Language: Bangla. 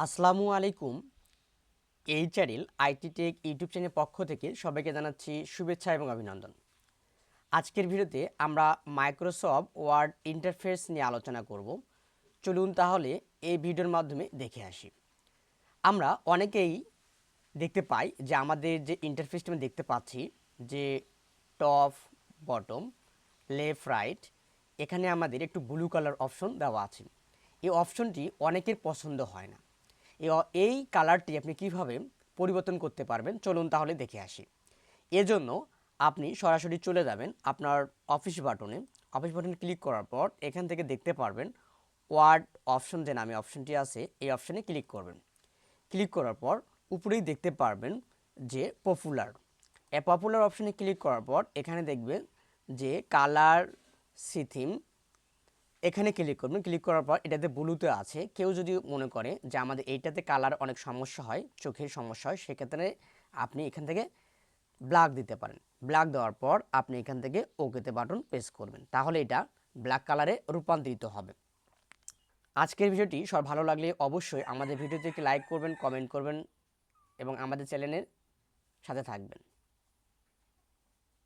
আসসালামু আলাইকুম। এই চ্যানেল আইটি টেক ইউটিউব চ্যানেলের পক্ষ থেকে সবাইকে জানাচ্ছি শুভেচ্ছা এবং অভিনন্দন। আজকের ভিডিওতে আমরা মাইক্রোসফট ওয়ার্ড ইন্টারফেস নিয়ে আলোচনা করব। চলুন তাহলে এই ভিডিওর মাধ্যমে দেখে আসি। আমরা অনেকেই দেখতে পাই যে আমাদের যে ইন্টারফেসটা আমরা দেখতে পাচ্ছি যে টপ, বটম, লেফট, রাইট, এখানে আমাদের একটু ব্লু কালার অপশন দেওয়া আছে। এই অপশনটি অনেকের পছন্দ হয় না। এই কালারটি আপনি কিভাবে পরিবর্তন করতে পারবেন চলুন তাহলে দেখে আসি। এজন্য আপনি সরাসরি চলে যাবেন আপনার অফিস বাটনে ক্লিক করার পর এখান থেকে দেখতে পারবেন ওয়ার্ড অপশন যে নামে অপশনটি আছে এই অপশনে ক্লিক করবেন। ক্লিক করার পর উপরেই দেখতে পারবেন যে পপুলার, এই পপুলার অপশনে ক্লিক করার পর এখানে দেখবেন যে কালার সিথিম, এখানে ক্লিক করবেন। ক্লিক করার পর এটাতে ব্লুতে আছে। কেউ যদি মনে করে যে আমাদের এইটাতে কালার অনেক সমস্যা হয়, চোখের সমস্যা হয়, সেক্ষেত্রে আপনি এখান থেকে ব্ল্যাক দিতে পারেন। ব্ল্যাক দেওয়ার পর আপনি এখান থেকে ওকেতে বাটন প্রেস করবেন, তাহলে এটা ব্ল্যাক কালারে রূপান্তরিত হবে। আজকের ভিডিওটি সব ভালো লাগলে অবশ্যই আমাদের ভিডিওতে একটি লাইক করবেন, কমেন্ট করবেন এবং আমাদের চ্যানেলের সাথে থাকবেন।